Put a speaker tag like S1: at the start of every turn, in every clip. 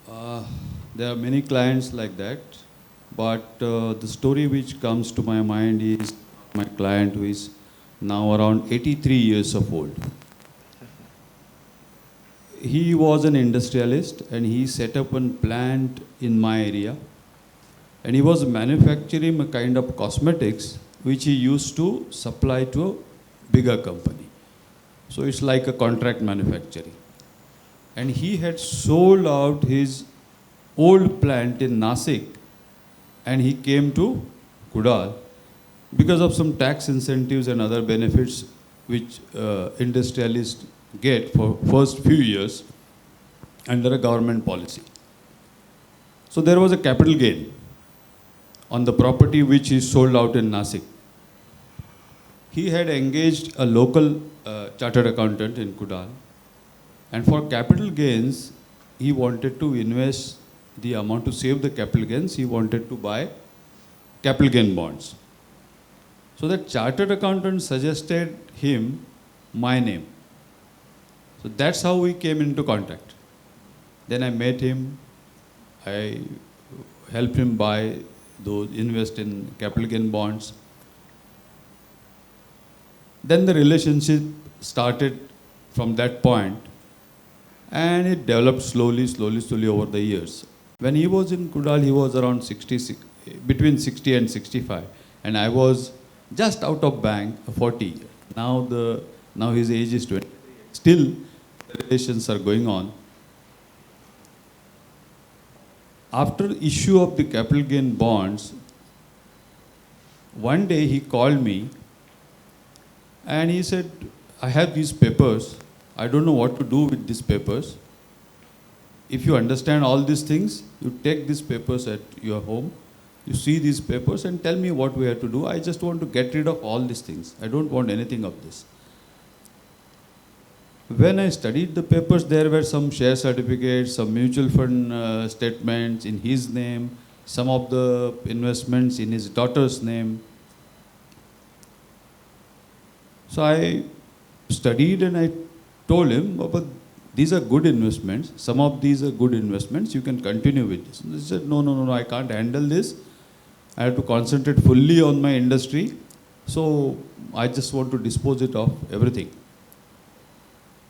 S1: Uh, there are many clients like that, but the story which comes to my mind is my client who is now around 83 years of old. He was an industrialist and he set up a plant in my area, and he was manufacturing a kind of cosmetics which he used to supply to a bigger company. So it's like a contract manufacturing. And he had sold out his old plant in Nasik and he came to Kudal because of some tax incentives and other benefits which industrialists get for first few years under a government policy. So there was a capital gain on the property which he sold out in Nasik. He had engaged a local chartered accountant in Kudal, and for capital gains, he wanted to invest the amount to save the capital gains. He wanted to buy capital gain bonds. So that chartered accountant suggested him my name. So that's how we came into contact. Then I met him. I helped him buy those, invest in capital gain bonds. Then the relationship started from that point, and it developed slowly over the years. When he was in Kudal, he was around 66, between 60 and 65, and I was just out of bank, 40. Now his age is 20. Still, the relations are going on. After issue of the capital gain bonds, one day he called me and he said, I have these papers. I don't know what to do with these papers. If you understand all these things, you take these papers at your home, you see these papers and tell me what we have to do. I just want to get rid of all these things. I don't want anything of this. When I studied the papers, there were some share certificates, some mutual fund statements in his name, some of the investments in his daughter's name. So I studied and I told him, Baba, these are good investments. Some of these are good investments. You can continue with this. And he said, no, I can't handle this. I have to concentrate fully on my industry. So I just want to dispose it of everything.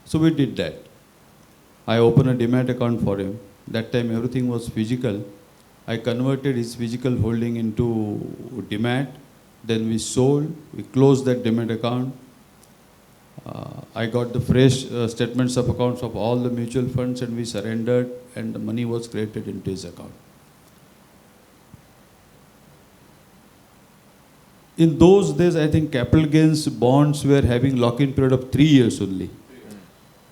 S1: So we did that. I opened a Demat account for him. That time everything was physical. I converted his physical holding into Demat. Then we sold. We closed that Demat account. I got the fresh statements of accounts of all the mutual funds and we surrendered and the money was credited into his account. In those days, I think capital gains bonds were having lock-in period of 3 years only.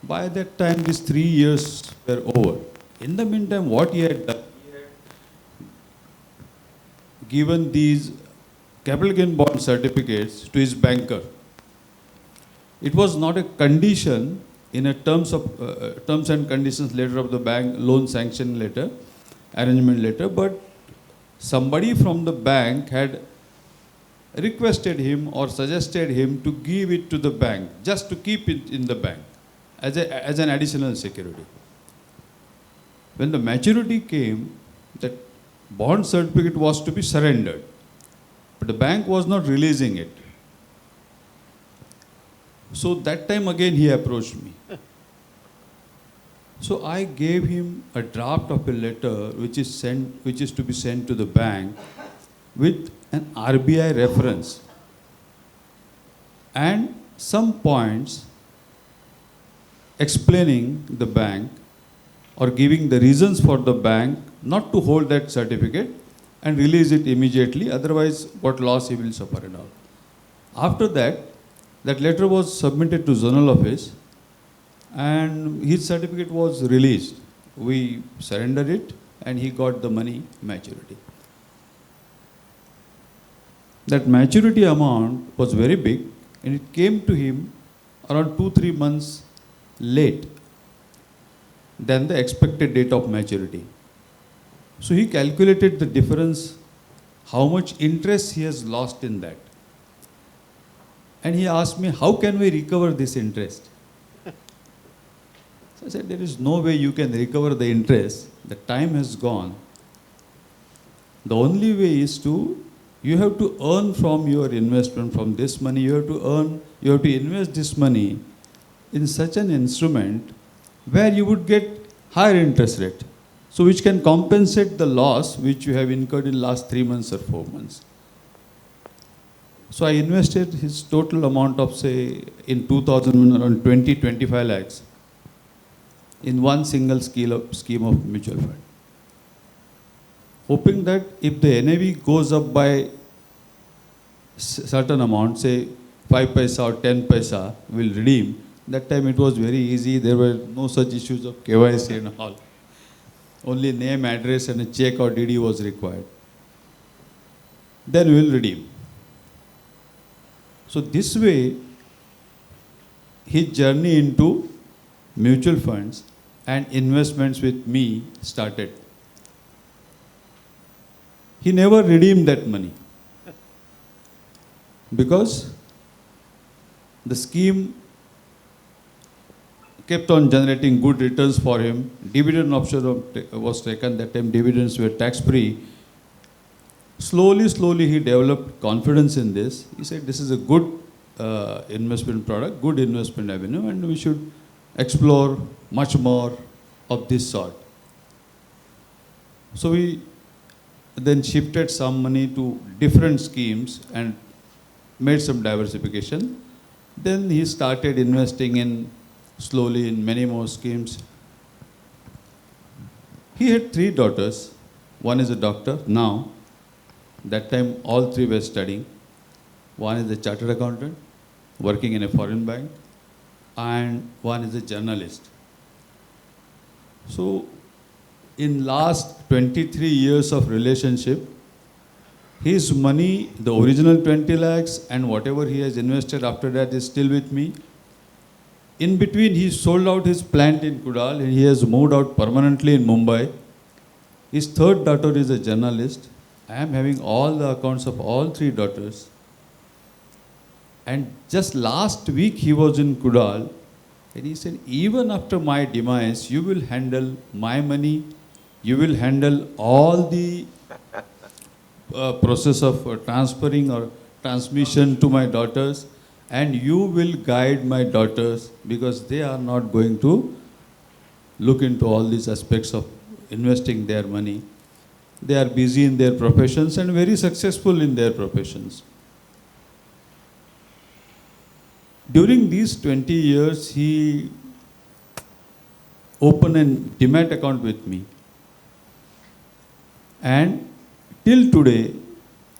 S1: By that time, these 3 years were over. In the meantime, what he had done, he had given these capital gain bond certificates to his banker. It was not a condition in a terms and conditions letter of the bank, loan sanction letter, arrangement letter, but somebody from the bank had requested him or suggested him to give it to the bank, just to keep it in the bank as an additional security. When the maturity came, that bond certificate was to be surrendered, but the bank was not releasing it. So that time again he approached me. So I gave him a draft of a letter which is to be sent to the bank with an RBI reference and some points explaining the bank or giving the reasons for the bank not to hold that certificate and release it immediately, otherwise what loss he will suffer and all. After that, that letter was submitted to zonal office and his certificate was released. We surrendered it and he got the money maturity. That maturity amount was very big and it came to him around 2-3 months late than the expected date of maturity. So he calculated the difference, how much interest he has lost in that. And he asked me, how can we recover this interest? So I said, there is no way you can recover the interest. the time has gone. The only way is you have to earn from your investment, from this money, you have to invest this money in such an instrument where you would get higher interest rate. So which can compensate the loss which you have incurred in last 3 months or 4 months. So I invested his total amount of, say, in 2000, around 25 lakhs in one single scheme of mutual fund, hoping that if the NAV goes up by certain amount, say 5 paisa or 10 paisa, will redeem. That time it was very easy. There were no such issues of KYC and all. Only name, address and a check or DD was required. Then we will redeem. So this way, his journey into mutual funds and investments with me started. He never redeemed that money because the scheme kept on generating good returns for him. Dividend option was taken. That time dividends were tax-free. Slowly he developed confidence in this. He said, this is a good investment product, good investment avenue, and we should explore much more of this sort. So we then shifted some money to different schemes and made some diversification. Then he started investing slowly in many more schemes. He had 3 daughters. One is a doctor now. That time all 3 were studying. One is a chartered accountant working in a foreign bank, and one is a journalist. So in last 23 years of relationship, his money, the original 20 lakhs and whatever he has invested after that is still with me. In between, he sold out his plant in Kudal and he has moved out permanently in Mumbai. His 3rd daughter is a journalist. I am having all the accounts of all 3 daughters. And just last week he was in Kudal and he said, even after my demise, you will handle my money, you will handle all the process of transferring or transmission to my daughters, and you will guide my daughters because they are not going to look into all these aspects of investing their money. They are busy in their professions and very successful in their professions. During these 20 years, he opened a Demat account with me. And till today,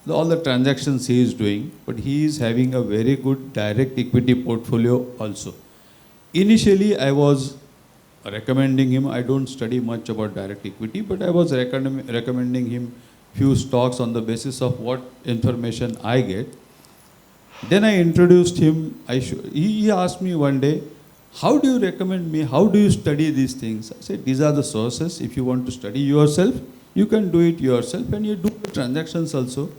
S1: all the transactions he is doing, but he is having a very good direct equity portfolio also. Initially, I was recommending him, I don't study much about direct equity, but I was recommending him few stocks on the basis of what information I get. Then I introduced him. He asked me one day, how do you recommend me? How do you study these things? I said, these are the sources. If you want to study yourself, you can do it yourself and you do the transactions also.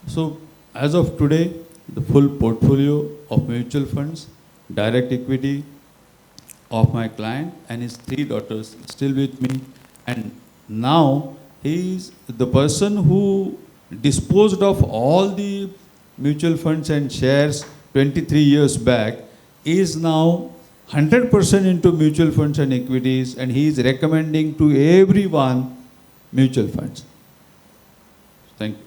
S1: So as of today, the full portfolio of mutual funds, direct equity of my client and his 3 daughters still with me. And now he is the person who disposed of all the mutual funds and shares 23 years back, is now 100% into mutual funds and equities, and he is recommending to everyone mutual funds. Thank you.